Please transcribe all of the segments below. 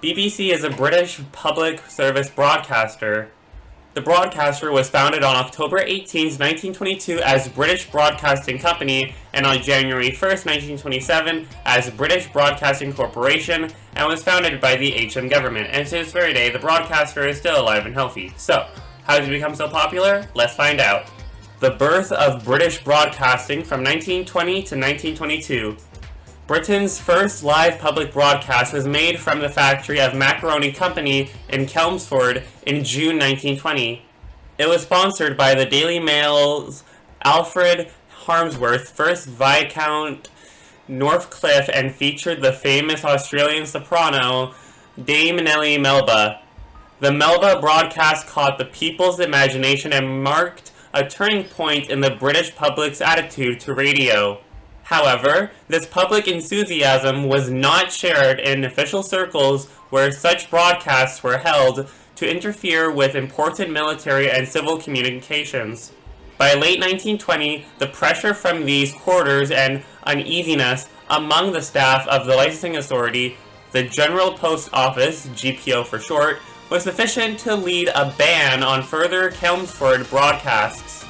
BBC is a British public service broadcaster. The broadcaster was founded on October 18, 1922 as British Broadcasting Company and on January 1, 1927 as British Broadcasting Corporation, and was founded by the HM government, and to this very day the broadcaster is still alive and healthy. So, how did it become so popular? Let's find out. The birth of British broadcasting from 1920 to 1922. Britain's first live public broadcast was made from the factory of Macaroni Company in Chelmsford in June 1920. It was sponsored by the Daily Mail's Alfred Harmsworth, 1st Viscount Northcliffe, and featured the famous Australian soprano Dame Nellie Melba. The Melba broadcast caught the people's imagination and marked a turning point in the British public's attitude to radio. However, this public enthusiasm was not shared in official circles where such broadcasts were held to interfere with important military and civil communications. By late 1920, the pressure from these quarters and uneasiness among the staff of the licensing authority, the General Post Office, GPO for short, was sufficient to lead a ban on further Chelmsford broadcasts.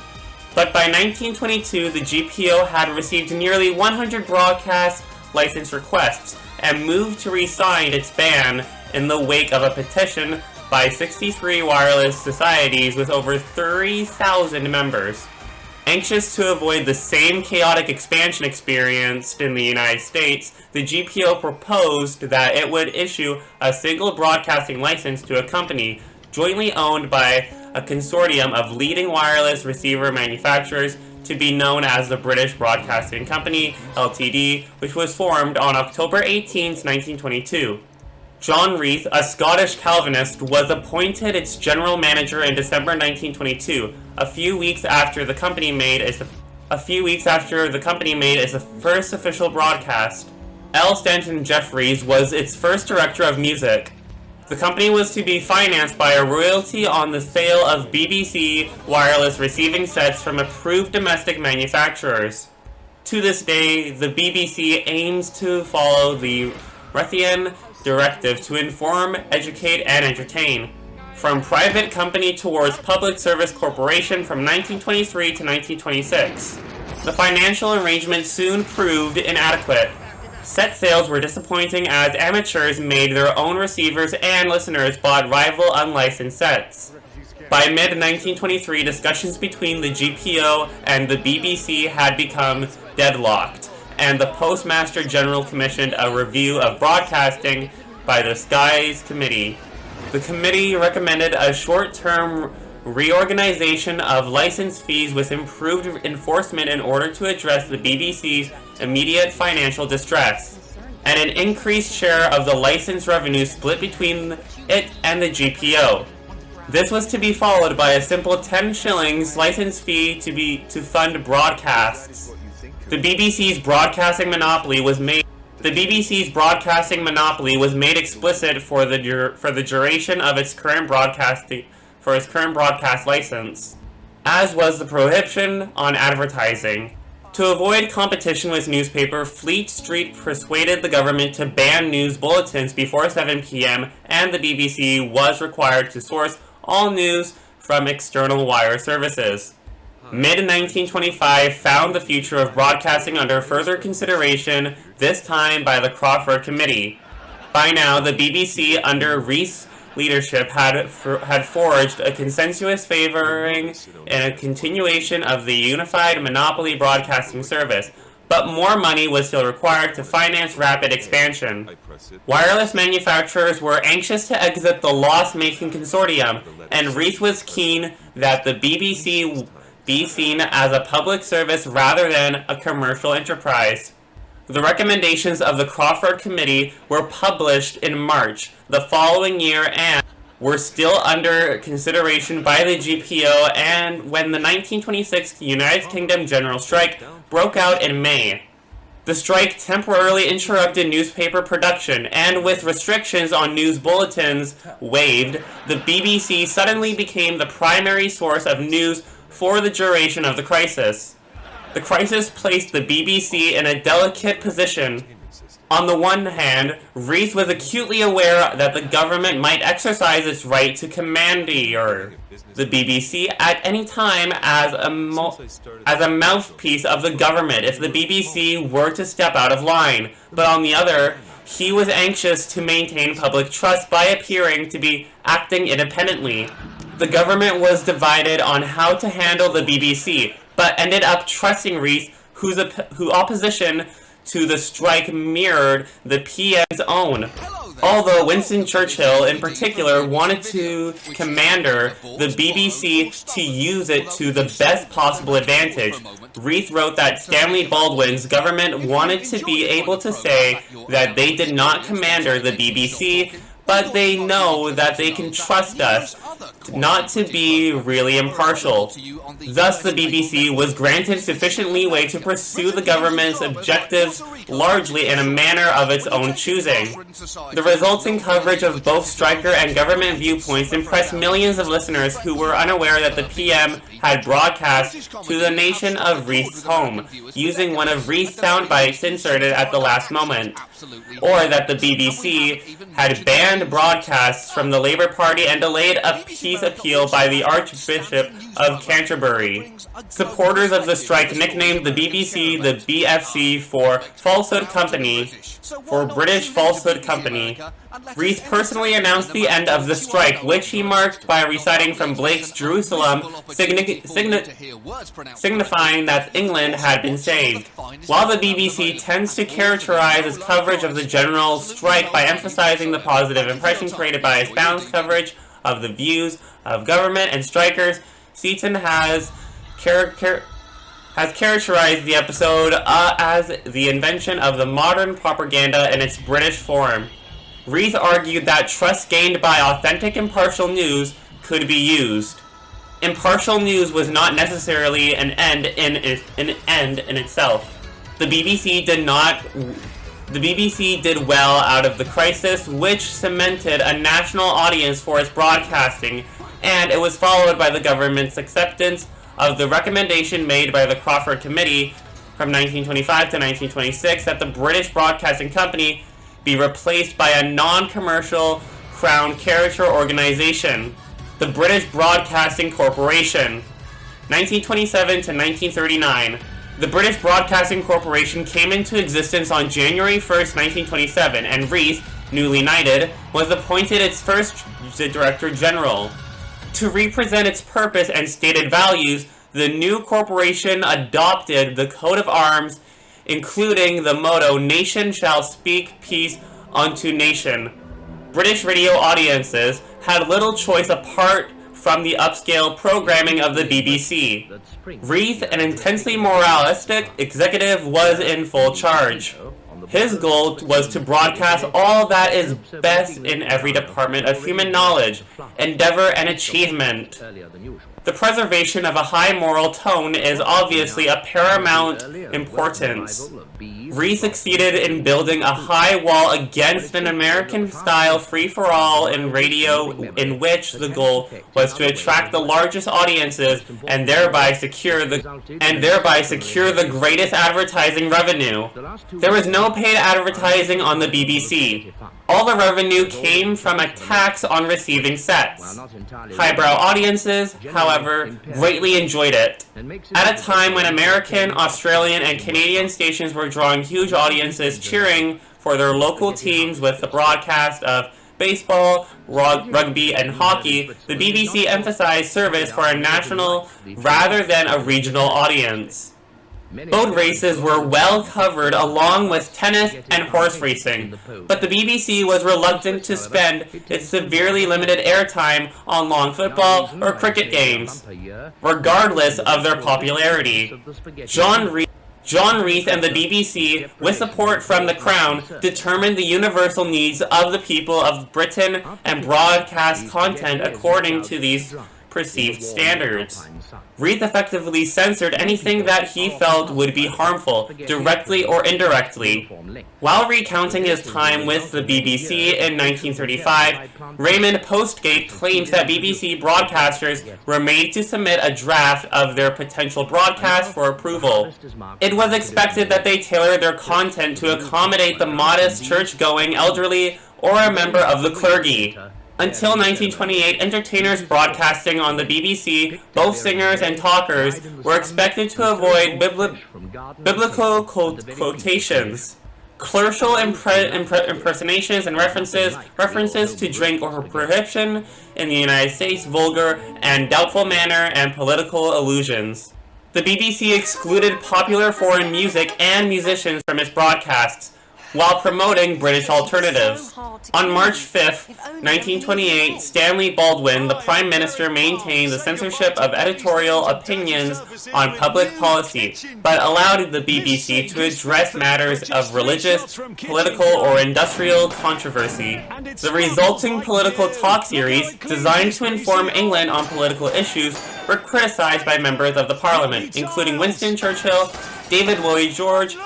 But by 1922, the GPO had received nearly 100 broadcast license requests and moved to re-sign its ban in the wake of a petition by 63 wireless societies with over 30,000 members. Anxious to avoid the same chaotic expansion experienced in the United States, the GPO proposed that it would issue a single broadcasting license to a company jointly owned by a consortium of leading wireless receiver manufacturers to be known as the British Broadcasting Company, Ltd., which was formed on October 18, 1922. John Reith, a Scottish Calvinist, was appointed its general manager in December 1922, a few weeks after the company made its first official broadcast. L. Stanton Jeffries was its first director of music. The company was to be financed by a royalty on the sale of BBC wireless receiving sets from approved domestic manufacturers. To this day, the BBC aims to follow the Reithian Directive to inform, educate, and entertain. From private company towards public service corporation from 1923 to 1926. The financial arrangement soon proved inadequate. Set sales were disappointing as amateurs made their own receivers and listeners bought rival unlicensed sets. By mid-1923, discussions between the GPO and the BBC had become deadlocked, and the Postmaster General commissioned a review of broadcasting by the Skies Committee. The committee recommended a short-term reorganization of license fees with improved enforcement in order to address the BBC's immediate financial distress, and an increased share of the license revenue split between it and the GPO. This was to be followed by a simple 10 shillings license fee to fund broadcasts. The BBC's broadcasting monopoly was made explicit for the duration of its current broadcast license, as was the prohibition on advertising. To avoid competition with newspaper, Fleet Street persuaded the government to ban news bulletins before 7 p.m., and the BBC was required to source all news from external wire services. Mid-1925 found the future of broadcasting under further consideration, this time by the Crawford Committee. By now, the BBC, under Reith's leadership, had forged a consensus favoring a continuation of the unified monopoly broadcasting service, but more money was still required to finance rapid expansion. Wireless manufacturers were anxious to exit the loss-making consortium, and Reith was keen that the BBC be seen as a public service rather than a commercial enterprise. The recommendations of the Crawford Committee were published in March the following year and were still under consideration by the GPO and when the 1926 United Kingdom general strike broke out in May. The strike temporarily interrupted newspaper production, and with restrictions on news bulletins waived, the BBC suddenly became the primary source of news for the duration of the crisis. The crisis placed the BBC in a delicate position. On the one hand, Reith was acutely aware that the government might exercise its right to commandeer the BBC at any time as a mouthpiece of the government if the BBC were to step out of line. But on the other, he was anxious to maintain public trust by appearing to be acting independently. The government was divided on how to handle the BBC, but ended up trusting Reith, whose opposition to the strike mirrored the PM's own. Although Winston Churchill in particular wanted to commander the BBC to use it to the best possible advantage, Reith wrote that Stanley Baldwin's government wanted to be able to say that they did not commander the BBC, but they know that they can trust us not to be really impartial. Thus, the BBC was granted sufficient leeway to pursue the government's objectives largely in a manner of its own choosing. The resulting coverage of both striker and government viewpoints impressed millions of listeners who were unaware that the PM had broadcast to the nation of Reith's home, using one of Reith's sound bites inserted at the last moment, or that the BBC had banned broadcasts from the Labour Party and delayed a peace appeal by the Archbishop of Canterbury. Supporters of the strike nicknamed the BBC the BFC for Falsehood Company, for British Falsehood Company. Reith personally announced the end of the strike, which he marked by reciting from Blake's Jerusalem, signifying that England had been saved. While the BBC tends to characterize its coverage of the general strike by emphasizing the positive impression created by its balanced coverage of the views of government and strikers, Seaton has characterized the episode as the invention of the modern propaganda in its British form. Reith argued that trust gained by authentic impartial news could be used. Impartial news was not necessarily an end in itself. The BBC did well out of the crisis, which cemented a national audience for its broadcasting, and it was followed by the government's acceptance of the recommendation made by the Crawford Committee from 1925 to 1926 that the British Broadcasting Company be replaced by a non-commercial Crown character organization, the British Broadcasting Corporation. 1927 to 1939. The British Broadcasting Corporation came into existence on January 1st, 1927, and Reith, newly knighted, was appointed its first Director General. To represent its purpose and stated values, the new corporation adopted the coat of arms, including the motto, "Nation shall speak peace unto nation." British radio audiences had little choice apart from the upscale programming of the BBC. Reith, an intensely moralistic executive, was in full charge. His goal was to broadcast all that is best in every department of human knowledge, endeavor, and achievement. The preservation of a high moral tone is obviously of paramount importance. Reith succeeded in building a high wall against an American-style free-for-all in radio in which the goal was to attract the largest audiences and thereby secure the greatest advertising revenue. There was no paid advertising on the BBC. All the revenue came from a tax on receiving sets. Highbrow audiences, however, greatly enjoyed it. At a time when American, Australian, and Canadian stations were drawing huge audiences cheering for their local teams with the broadcast of baseball, rugby, and hockey, the BBC emphasized service for a national rather than a regional audience. Boat races were well covered along with tennis and horse racing, but the BBC was reluctant to spend its severely limited airtime on long football or cricket games, regardless of their popularity. John Reith and the BBC, with support from the Crown, determined the universal needs of the people of Britain and broadcast content according to these perceived standards. Reith effectively censored anything that he felt would be harmful, directly or indirectly. While recounting his time with the BBC in 1935, Raymond Postgate claims that BBC broadcasters were made to submit a draft of their potential broadcast for approval. It was expected that they tailor their content to accommodate the modest church-going elderly or a member of the clergy. Until 1928, entertainers broadcasting on the BBC, both singers and talkers, were expected to avoid biblical quotations, clerical impersonations, and references to drink or prohibition in the United States, vulgar and doubtful manner, and political allusions. The BBC excluded popular foreign music and musicians from its broadcasts, while promoting British alternatives. On March 5, 1928, Stanley Baldwin, the Prime Minister, maintained the censorship of editorial opinions on public policy, but allowed the BBC to address matters of religious, political, or industrial controversy. The resulting political talk series, designed to inform England on political issues, were criticized by members of the Parliament, including Winston Churchill, David Lloyd George,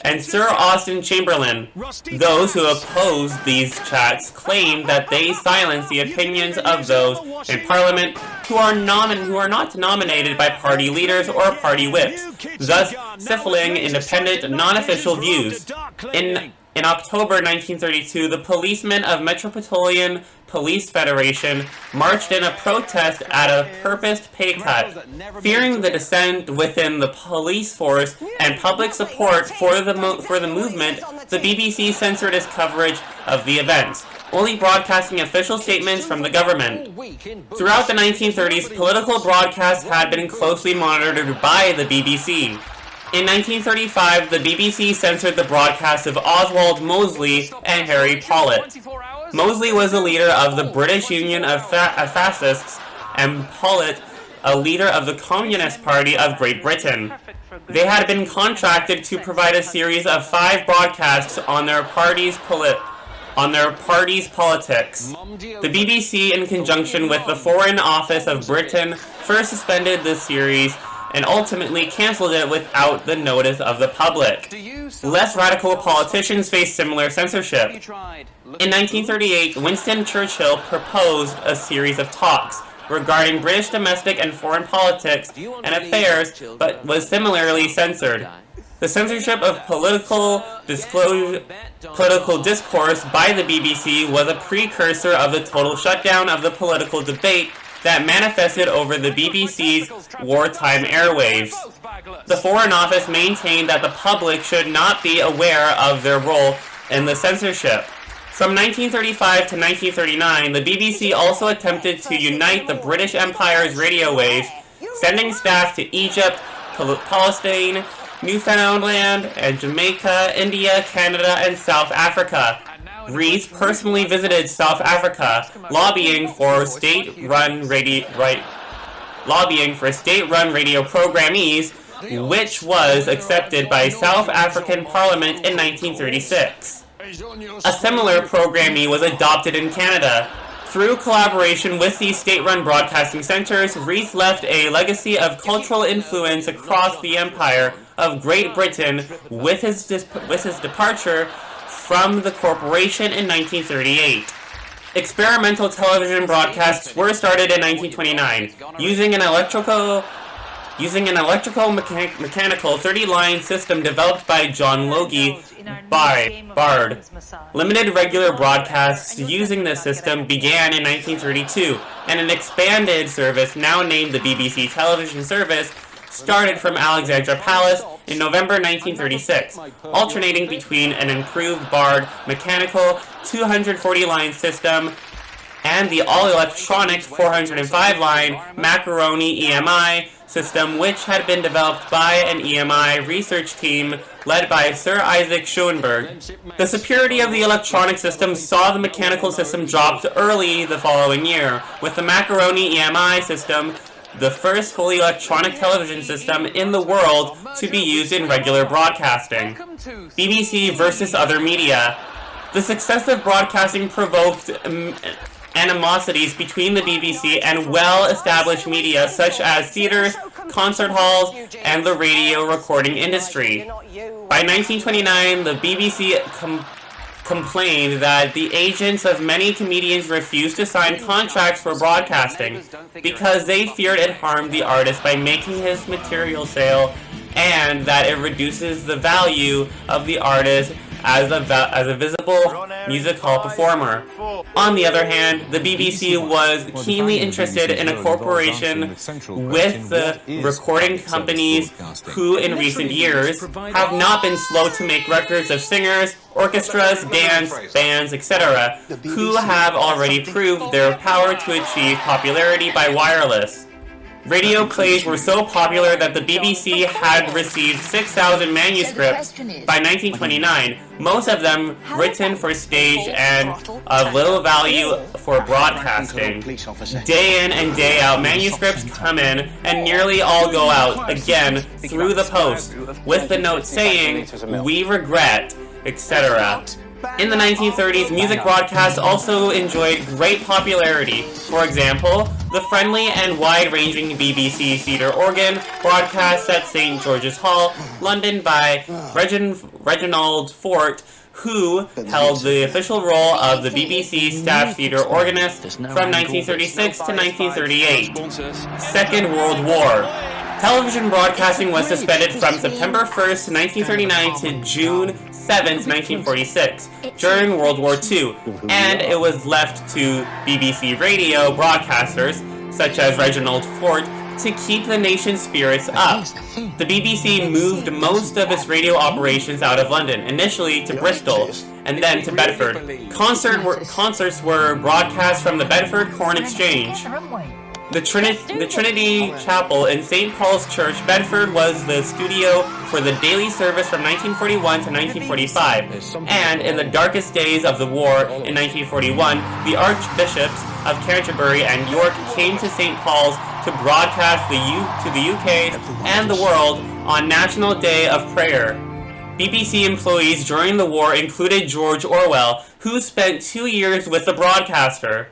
and Sir Austen Chamberlain. Those who opposed these chats claimed that they silenced the opinions of those in Parliament who are not nominated by party leaders or party whips, thus stifling independent, non-official views. In October 1932, the policemen of Metropolitan Police Federation marched in a protest at a purposed pay cut. Fearing the dissent within the police force and public support for the movement, the BBC censored its coverage of the events, only broadcasting official statements from the government. Throughout the 1930s, political broadcasts had been closely monitored by the BBC. In 1935, the BBC censored the broadcast of Oswald Mosley and Harry Pollitt. Mosley was a leader of the British Union of Fascists, and Pollitt a leader of the Communist Party of Great Britain. They had been contracted to provide a series of 5 broadcasts on their party's politics. The BBC, in conjunction with the Foreign Office of Britain, first suspended this series and ultimately cancelled it without the notice of the public. Less radical politicians faced similar censorship. In 1938, Winston Churchill proposed a series of talks regarding British domestic and foreign politics and affairs, but was similarly censored. The censorship of political discourse by the BBC was a precursor of the total shutdown of the political debate that manifested over the BBC's wartime airwaves. The Foreign Office maintained that the public should not be aware of their role in the censorship. From 1935 to 1939, the BBC also attempted to unite the British Empire's radio waves, sending staff to Egypt, Palestine, Newfoundland, and Jamaica, India, Canada, and South Africa. Reith personally visited South Africa, lobbying for state-run radio programmees, which was accepted by South African Parliament in 1936. A similar programmee was adopted in Canada. Through collaboration with these state-run broadcasting centers, Reith left a legacy of cultural influence across the Empire of Great Britain with his departure from the corporation in 1938. Experimental television broadcasts were started in 1929, using an electrical mechanical 30-line system developed by John Logie Bard. Limited regular broadcasts using this system began in 1932, and an expanded service, now named the BBC Television Service, started from Alexandra Palace in November 1936, alternating between an improved Bard mechanical 240-line system and the all-electronic 405-line Macaroni EMI system, which had been developed by an EMI research team led by Sir Isaac Schoenberg. The superiority of the electronic system saw the mechanical system dropped early the following year, with the Macaroni EMI system the first fully electronic television system in the world to be used in regular broadcasting. BBC versus other media. The success of broadcasting provoked animosities between the BBC and well-established media such as theaters, concert halls, and the radio recording industry. By 1929, the BBC complained that the agents of many comedians refused to sign contracts for broadcasting because they feared it harmed the artist by making his material sale, and that it reduces the value of the artist as a visible music hall performer. On the other hand, the BBC was keenly interested in a cooperation with the recording companies who in recent years have not been slow to make records of singers, orchestras, bands, etc., who have already proved their power to achieve popularity by wireless. Radio plays were so popular that the BBC had received 6,000 manuscripts by 1929, most of them written for stage and of little value for broadcasting. Day in and day out, manuscripts come in and nearly all go out again through the post, with the note saying, "We regret," etc. In the 1930s, music broadcasts also enjoyed great popularity. For example, the friendly and wide-ranging BBC theatre organ broadcast at St. George's Hall, London by Reginald Fort, who held the official role of the BBC staff theatre organist from 1936 to 1938. Second World War. Television broadcasting was suspended from September 1st, 1939 to June 7th, 1946, during World War II, and it was left to BBC radio broadcasters, such as Reginald Fort, to keep the nation's spirits up. The BBC moved most of its radio operations out of London, initially to Bristol, and then to Bedford. Concerts were broadcast from the Bedford Corn Exchange. The Trinity Chapel in St. Paul's Church, Bedford, was the studio for the daily service from 1941 to 1945, and in the darkest days of the war in 1941, the Archbishops of Canterbury and York came to St. Paul's to broadcast to the UK and the world on National Day of Prayer. BBC employees during the war included George Orwell, who spent 2 years with the broadcaster.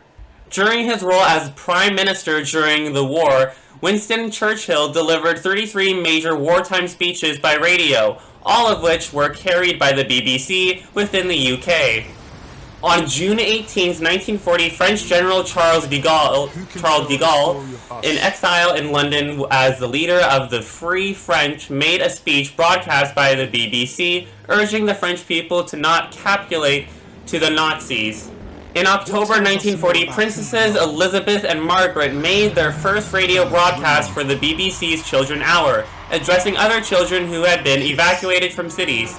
During his role as Prime Minister during the war, Winston Churchill delivered 33 major wartime speeches by radio, all of which were carried by the BBC within the UK. On June 18, 1940, French General Charles de Gaulle, in exile in London as the leader of the Free French, made a speech broadcast by the BBC, urging the French people to not capitulate to the Nazis. In October 1940, Princesses Elizabeth and Margaret made their first radio broadcast for the BBC's Children's Hour, addressing other children who had been evacuated from cities.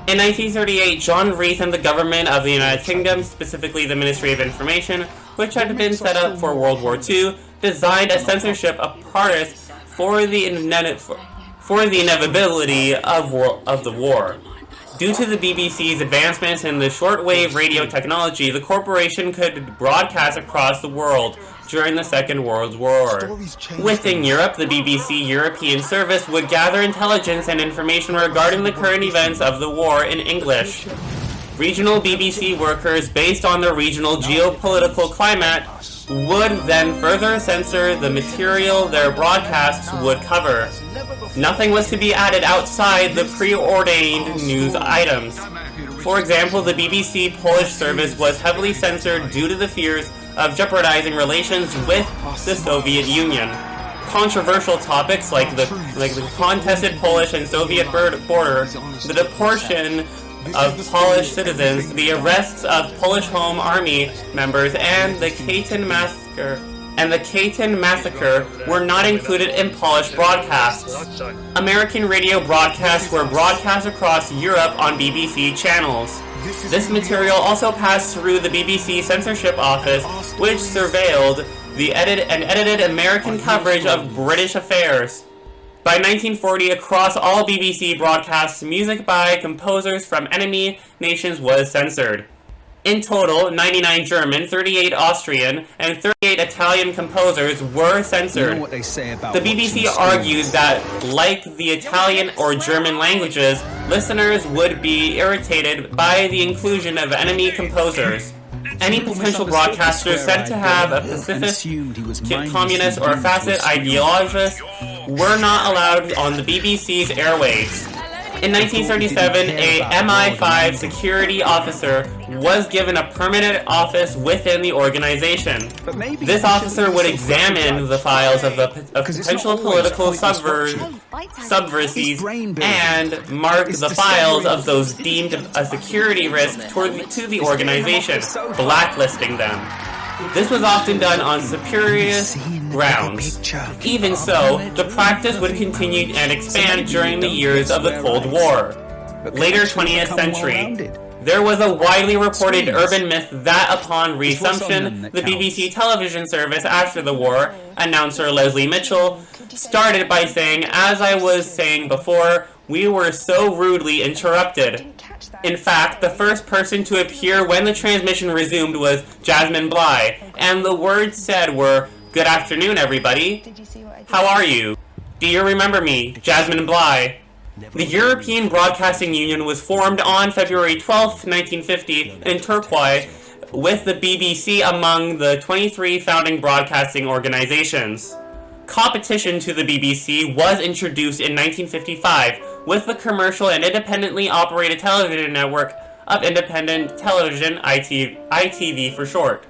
In 1938, John Reith and the government of the United Kingdom, specifically the Ministry of Information, which had been set up for World War II, designed a censorship apparatus for the inevitability of the war. Due to the BBC's advancements in the shortwave radio technology, the corporation could broadcast across the world during the Second World War. Within Europe, the BBC European Service would gather intelligence and information regarding the current events of the war in English. Regional BBC workers, based on the regional geopolitical climate, would then further censor the material their broadcasts would cover. Nothing was to be added outside the preordained news items. For example, the BBC Polish service was heavily censored due to the fears of jeopardizing relations with the Soviet Union. Controversial topics like the contested Polish and Soviet border, the deportation of Polish citizens, the arrests of Polish Home Army members, and the Katyn massacre were not included in Polish broadcasts. American radio broadcasts were broadcast across Europe on BBC channels. This material also passed through the BBC censorship office, which surveilled the edited American coverage of British affairs. By 1940, across all BBC broadcasts, music by composers from enemy nations was censored. In total, 99 German, 38 Austrian, and 38 Italian composers were censored. You know what they say about the BBC argued that, like the Italian or German languages, listeners would be irritated by the inclusion of enemy composers. Any potential broadcaster said to have a pacifist, communist, or fascist ideologist were not allowed on the BBC's airwaves. In 1937, a MI5 security officer was given a permanent office within the organization. This officer would examine the files of potential political subversives and mark the files of those deemed a security risk to the organization, blacklisting them. This was often done on spurious grounds. Even so, the practice would continue and expand during the years of the Cold War. Later 20th century, there was a widely reported urban myth that upon resumption, the BBC television service after the war, announcer Leslie Mitchell started by saying, "As I was saying before, we were so rudely interrupted." In fact, the first person to appear when the transmission resumed was Jasmine Bligh, and the words said were, "Good afternoon, everybody. How are you? Do you remember me, Jasmine Bligh?" The European Broadcasting Union was formed on February 12, 1950 in Turquoise, with the BBC among the 23 founding broadcasting organizations. Competition to the BBC was introduced in 1955 with the commercial and independently operated television network of Independent Television, ITV for short.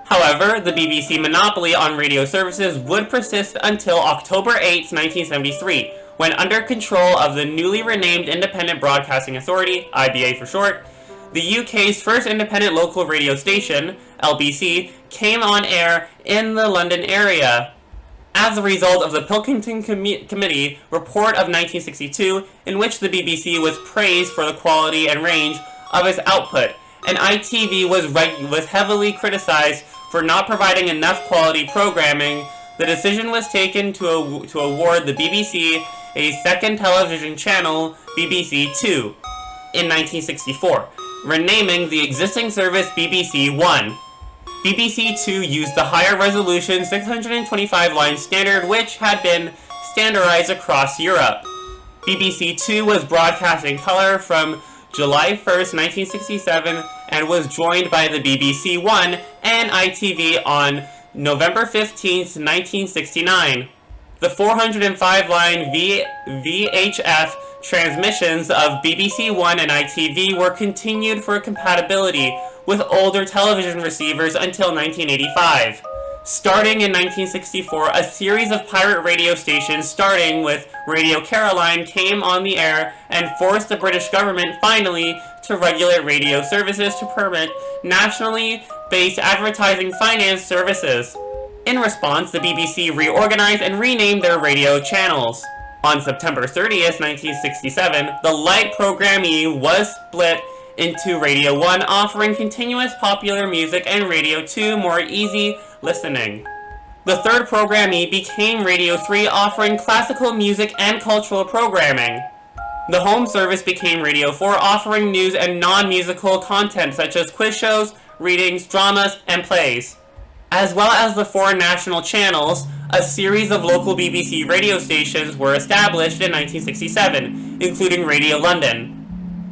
However, the BBC monopoly on radio services would persist until October 8, 1973, when under control of the newly renamed Independent Broadcasting Authority, IBA for short, the UK's first independent local radio station, LBC, came on air in the London area. As a result of the Pilkington Committee report of 1962, in which the BBC was praised for the quality and range of its output, and ITV was heavily criticized for not providing enough quality programming, the decision was taken to award the BBC a second television channel, BBC Two, in 1964, renaming the existing service BBC One. BBC Two used the higher resolution 625-line standard, which had been standardized across Europe. BBC Two was broadcast in color from July 1st, 1967, and was joined by the BBC One and ITV on November 15th, 1969. The 405-line VHF transmissions of BBC One and ITV were continued for compatibility with older television receivers until 1985. Starting in 1964, a series of pirate radio stations, starting with Radio Caroline, came on the air and forced the British government finally to regulate radio services to permit nationally based advertising finance services. In response, the BBC reorganized and renamed their radio channels. On September 30th, 1967, the light programming was split into Radio 1, offering continuous popular music, and Radio 2, more easy listening. The third programming became Radio 3, offering classical music and cultural programming. The home service became Radio 4, offering news and non-musical content such as quiz shows, readings, dramas, and plays. As well as the 4 national channels, a series of local BBC radio stations were established in 1967, including Radio London.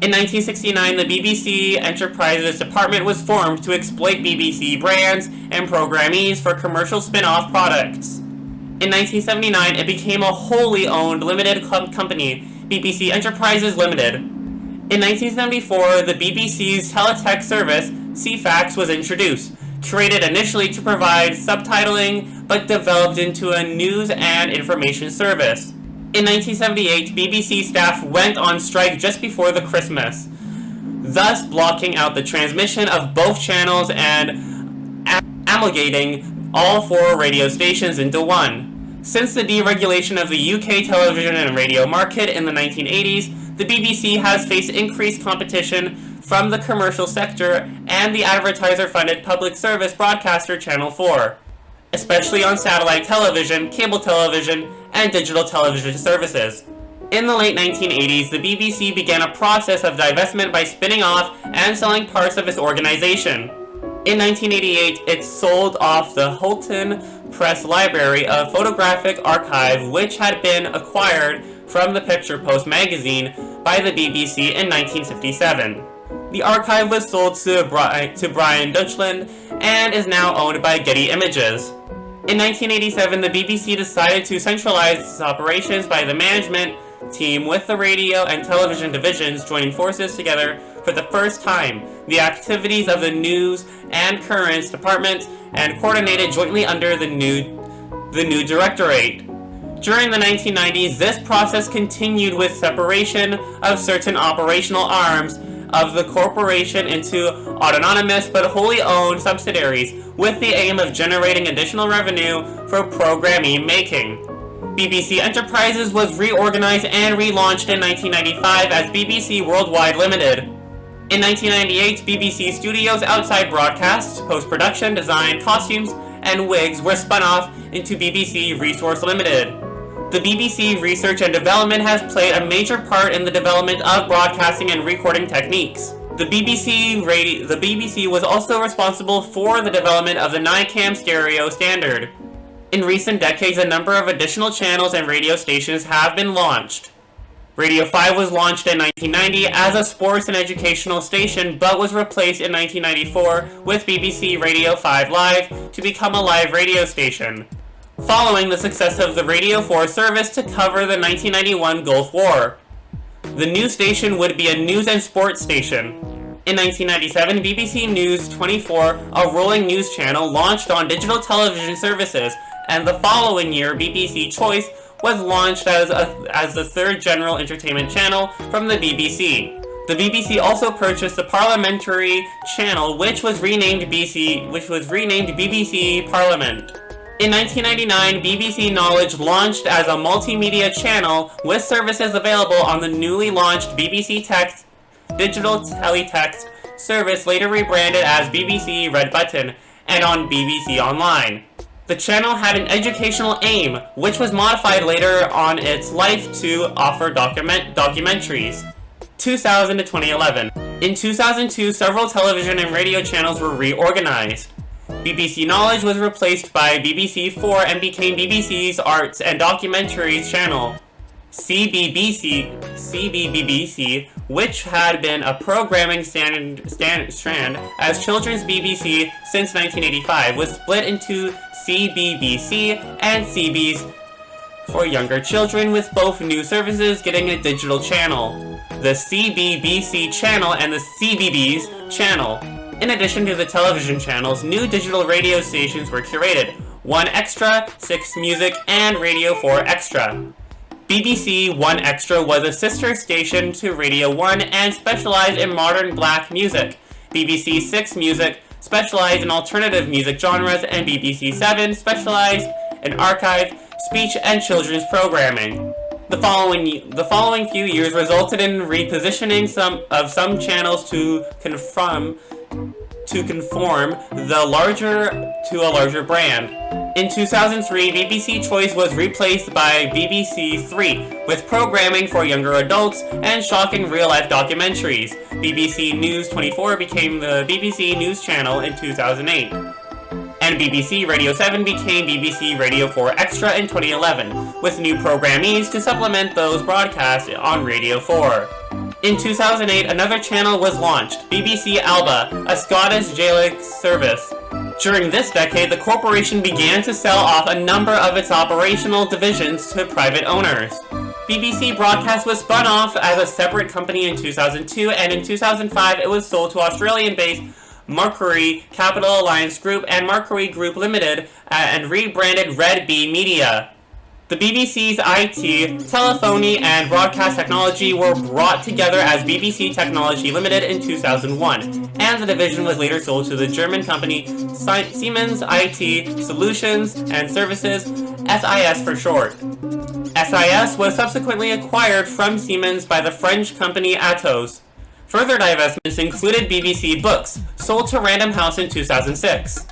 In 1969, the BBC Enterprises Department was formed to exploit BBC brands and programmes for commercial spin-off products. In 1979, it became a wholly owned limited company, BBC Enterprises Limited. In 1974, the BBC's teletext service, CFAX, was introduced, created initially to provide subtitling, but developed into a news and information service. In 1978, BBC staff went on strike just before the Christmas, thus blocking out the transmission of both channels and amalgamating all 4 radio stations into one. Since the deregulation of the UK television and radio market in the 1980s, the BBC has faced increased competition from the commercial sector and the advertiser-funded public service broadcaster Channel 4, especially on satellite television, cable television, and digital television services. In the late 1980s, the BBC began a process of divestment by spinning off and selling parts of its organization. In 1988, it sold off the Hulton Press Library, a photographic archive which had been acquired from the Picture Post magazine by the BBC in 1957. The archive was sold to Brian Dutchland and is now owned by Getty Images. In 1987, the BBC decided to centralize its operations by the management team, with the radio and television divisions joining forces together for the first time. The activities of the news and currents department and coordinated jointly under the new directorate. During the 1990s, this process continued with separation of certain operational arms of the corporation into autonomous but wholly owned subsidiaries, with the aim of generating additional revenue for programming making. BBC Enterprises was reorganized and relaunched in 1995 as BBC Worldwide Limited. In 1998, BBC Studios Outside Broadcast, post-production, design, costumes, and wigs were spun off into BBC Resource Limited. The BBC Research and Development has played a major part in the development of broadcasting and recording techniques. The BBC was also responsible for the development of the NICAM stereo standard. In recent decades, a number of additional channels and radio stations have been launched. Radio 5 was launched in 1990 as a sports and educational station, but was replaced in 1994 with BBC Radio 5 Live to become a live radio station, following the success of the Radio 4 service to cover the 1991 Gulf War. The new station would be a news and sports station. In 1997, BBC News 24, a rolling news channel, launched on digital television services, and the following year, BBC Choice was launched as the third general entertainment channel from the BBC. The BBC also purchased the Parliamentary Channel, which was renamed BBC Parliament. In 1999, BBC Knowledge launched as a multimedia channel with services available on the newly launched BBC Text digital teletext service, later rebranded as BBC Red Button, and on BBC Online. The channel had an educational aim, which was modified later on its life to offer documentaries. 2000 to 2011. In 2002, several television and radio channels were reorganized. BBC Knowledge was replaced by BBC 4 and became BBC's Arts and Documentaries channel. CBBC, which had been a programming strand as Children's BBC since 1985, was split into CBBC and CBeebies for younger children, with both new services getting a digital channel, the CBBC channel and the CBeebies channel. In addition to the television channels, new digital radio stations were curated: 1 Extra, 6 Music, and Radio 4 Extra. BBC 1 Extra was a sister station to Radio 1 and specialized in modern black music. BBC 6 Music specialized in alternative music genres, and BBC 7 specialized in archive, speech, and children's programming. The following few years resulted in repositioning some channels to conform to a larger brand. In 2003, BBC Choice was replaced by BBC 3, with programming for younger adults and shocking real-life documentaries. BBC News 24 became the BBC News Channel in 2008. And BBC Radio 7 became BBC Radio 4 Extra in 2011, with new programmees to supplement those broadcasts on Radio 4. In 2008, another channel was launched, BBC Alba, a Scottish Gaelic service. During this decade, the corporation began to sell off a number of its operational divisions to private owners. BBC Broadcast was spun off as a separate company in 2002, and in 2005 it was sold to Australian-based Mercury Capital Alliance Group and Mercury Group Limited and rebranded Red Bee Media. The BBC's IT, telephony, and broadcast technology were brought together as BBC Technology Limited in 2001, and the division was later sold to the German company Siemens IT Solutions and Services, SIS for short. SIS was subsequently acquired from Siemens by the French company Atos. Further divestments included BBC Books, sold to Random House in 2006.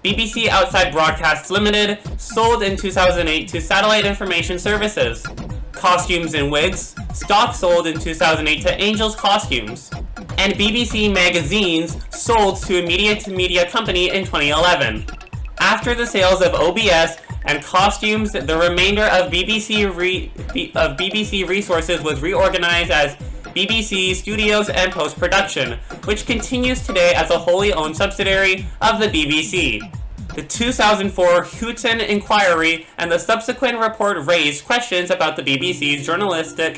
BBC Outside Broadcast Limited, sold in 2008 to Satellite Information Services. Costumes and Wigs, stock sold in 2008 to Angels Costumes. And BBC Magazines, sold to a media-to-media company in 2011. After the sales of OBS and Costumes, the remainder of BBC Resources was reorganized as BBC Studios and Post-Production, which continues today as a wholly owned subsidiary of the BBC. The 2004 Houghton inquiry and the subsequent report raised questions about the BBC's journalistic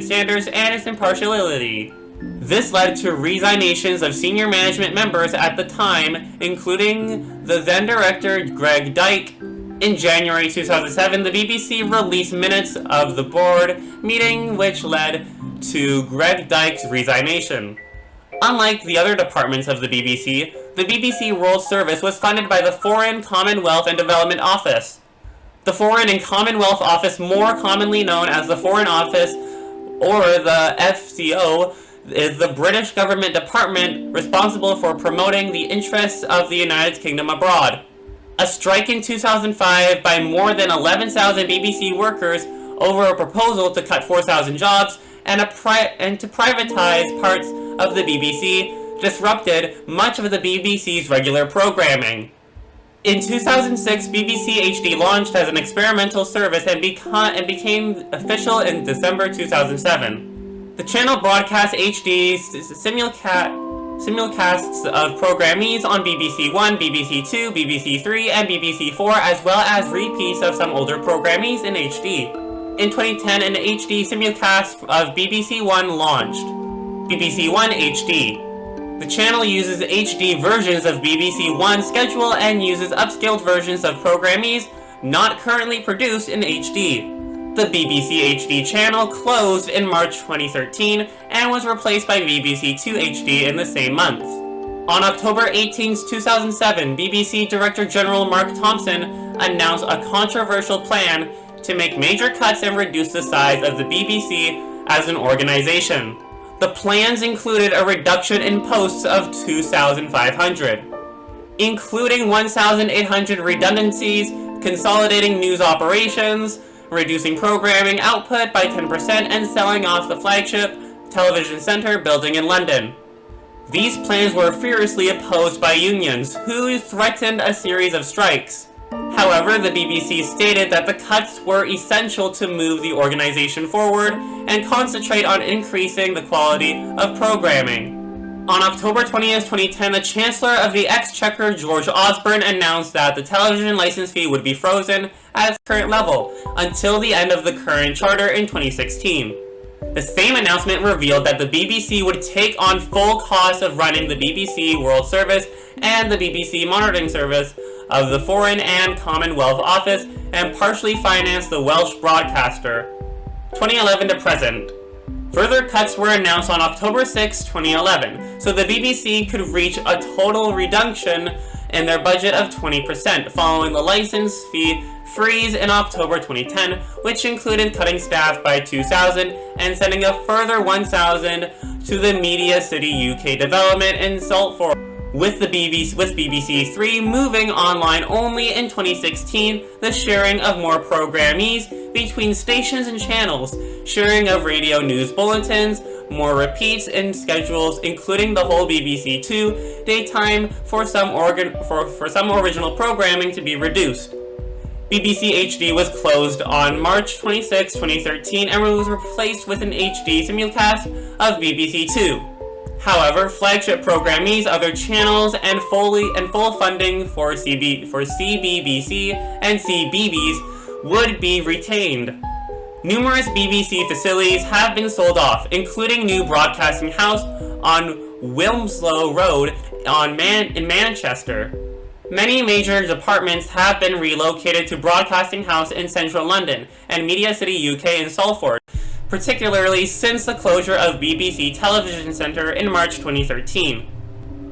standards and its impartiality. This led to resignations of senior management members at the time, including the then director Greg Dyke. In January 2007, the BBC released minutes of the board meeting, which led to Greg Dyke's resignation. Unlike the other departments of the BBC World Service was funded by the Foreign, Commonwealth and Development Office. The Foreign and Commonwealth Office, more commonly known as the Foreign Office or the FCO, is the British government department responsible for promoting the interests of the United Kingdom abroad. A strike in 2005 by more than 11,000 BBC workers over a proposal to cut 4,000 jobs and to privatize parts of the BBC disrupted much of the BBC's regular programming. In 2006, BBC HD launched as an experimental service and became official in December 2007. The channel broadcasts HD simulcasts of programmes on BBC One, BBC Two, BBC Three, and BBC Four, as well as repeats of some older programmes in HD. In 2010, an HD simulcast of BBC One launched, BBC One HD. The channel uses HD versions of BBC One schedule and uses upscaled versions of programmes not currently produced in HD. The BBC HD channel closed in March 2013 and was replaced by BBC Two HD in the same month. On October 18, 2007, BBC Director General Mark Thompson announced a controversial plan to make major cuts and reduce the size of the BBC as an organization. The plans included a reduction in posts of 2,500, including 1,800 redundancies, consolidating news operations, reducing programming output by 10%, and selling off the flagship television centre building in London. These plans were furiously opposed by unions, who threatened a series of strikes. However, the BBC stated that the cuts were essential to move the organisation forward and concentrate on increasing the quality of programming. On October 20th, 2010, the Chancellor of the Exchequer, George Osborne, announced that the television license fee would be frozen at its current level until the end of the current charter in 2016. The same announcement revealed that the BBC would take on full costs of running the BBC World Service and the BBC Monitoring Service of the Foreign and Commonwealth Office and partially finance the Welsh broadcaster. 2011 to present. Further cuts were announced on October 6, 2011, so the BBC could reach a total reduction in their budget of 20% following the license fee freeze in October 2010, which included cutting staff by 2,000 and sending a further 1,000 to the Media City UK development in Salford. With BBC Three moving online only in 2016, the sharing of more programmes between stations and channels, sharing of radio news bulletins, more repeats in schedules, including the whole BBC Two daytime for some original programming to be reduced. BBC HD was closed on March 26, 2013 and was replaced with an HD simulcast of BBC Two. However, flagship programmes, other channels, and full funding for CBBC and CBeebies would be retained. Numerous BBC facilities have been sold off, including New Broadcasting House on Wilmslow Road in Manchester. Many major departments have been relocated to Broadcasting House in central London and Media City UK in Salford, particularly since the closure of BBC Television Centre in March 2013.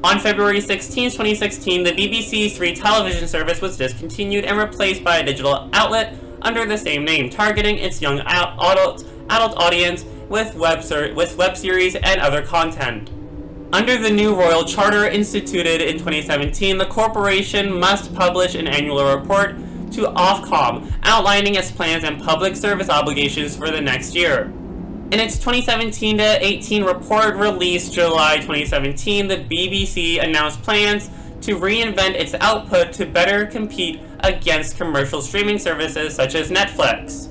On February 16, 2016, the BBC Three television service was discontinued and replaced by a digital outlet under the same name, targeting its young adult audience with web series and other content. Under the new Royal Charter instituted in 2017, the corporation must publish an annual report to Ofcom, outlining its plans and public service obligations for the next year. In its 2017-18 report released July 2017, the BBC announced plans to reinvent its output to better compete against commercial streaming services such as Netflix.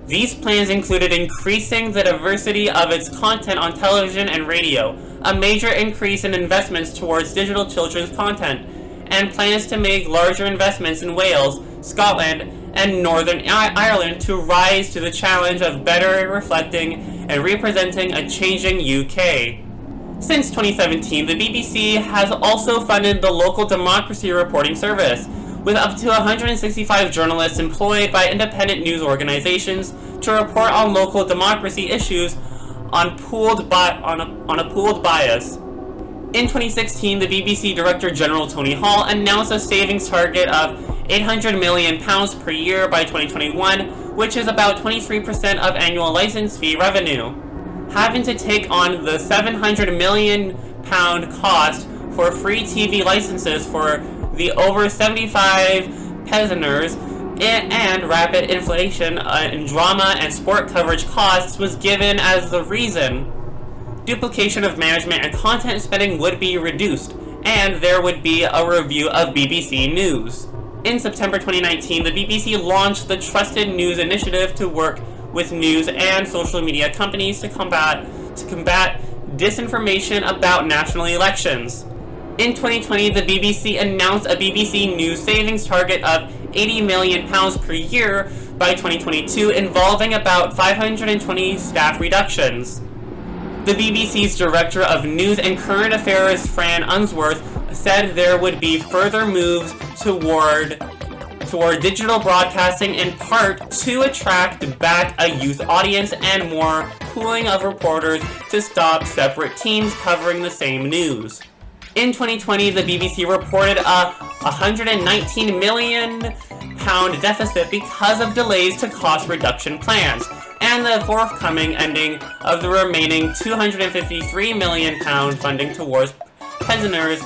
These plans included increasing the diversity of its content on television and radio, a major increase in investments towards digital children's content, and plans to make larger investments in Wales, Scotland, and Northern Ireland to rise to the challenge of better reflecting and representing a changing UK. Since 2017, the BBC has also funded the Local Democracy Reporting Service, with up to 165 journalists employed by independent news organizations to report on local democracy issues on a pooled bias. In 2016, the BBC Director General Tony Hall announced a savings target of £800 million per year by 2021, which is about 23% of annual license fee revenue. Having to take on the £700 million cost for free TV licenses for the over 75 pensioners and rapid inflation in drama and sport coverage costs was given as the reason. Duplication of management and content spending would be reduced, and there would be a review of BBC News. In September 2019, the BBC launched the Trusted News Initiative to work with news and social media companies to combat disinformation about national elections. In 2020, the BBC announced a BBC News savings target of £80 million per year by 2022, involving about 520 staff reductions. The BBC's Director of News and Current Affairs, Fran Unsworth, said there would be further moves toward digital broadcasting, in part to attract back a youth audience and more pooling of reporters to stop separate teams covering the same news. In 2020, the BBC reported a £119 million deficit because of delays to cost reduction plans, and the forthcoming ending of the remaining £253 million funding towards pensioners'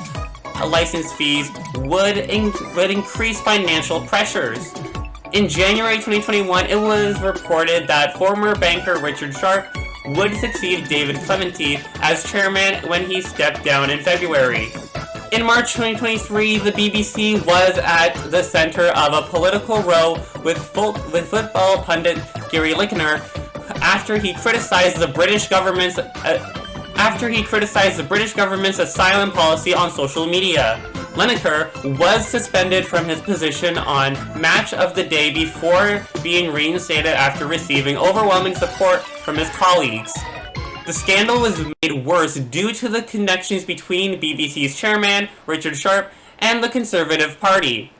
license fees would increase financial pressures. In January 2021, it was reported that former banker Richard Sharp would succeed David Clementi as chairman when he stepped down in February. In March 2023, the BBC was at the center of a political row with football pundit Gary Lineker after he criticized the British government's asylum policy on social media. Lineker was suspended from his position on Match of the Day before being reinstated after receiving overwhelming support from his colleagues. The scandal was made worse due to the connections between BBC's chairman, Richard Sharp, and the Conservative Party.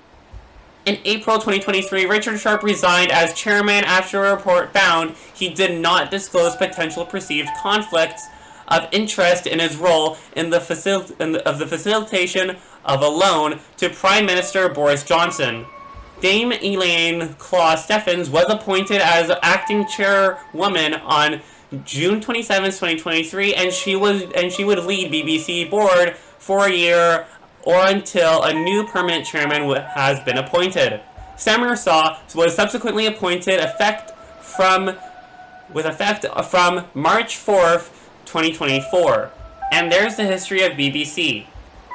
In April 2023, Richard Sharp resigned as chairman after a report found he did not disclose potential perceived conflicts of interest in his role in the facilitation of a loan to Prime Minister Boris Johnson. Dame Elaine Claw-Stephens was appointed as acting chairwoman on June 27, 2023, and she would lead BBC board for a year or until a new permanent chairman has been appointed. Samir Shah was subsequently appointed with effect from March 4th, 2024. And there's the history of BBC.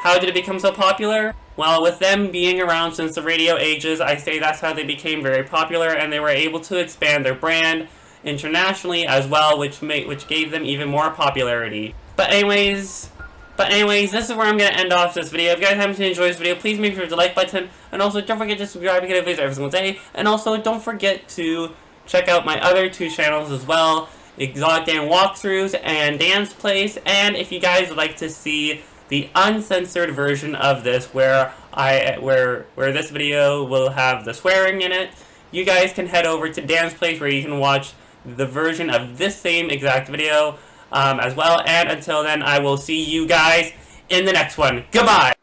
How did it become so popular? Well, with them being around since the radio ages, I say that's how they became very popular, and they were able to expand their brand internationally as well, which gave them even more popularity. But anyways, this is where I'm going to end off this video. If you guys happen to enjoy this video, please make sure to the like button, and also don't forget to subscribe to get videos every single day, and also don't forget to check out my other two channels as well, Exotic Dan Walkthroughs and Dan's Place. And if you guys would like to see the uncensored version of this, where this video will have the swearing in it, you guys can head over to Dan's Place, where you can watch the version of this same exact video as well. And until then, I will see you guys in the next one. Goodbye!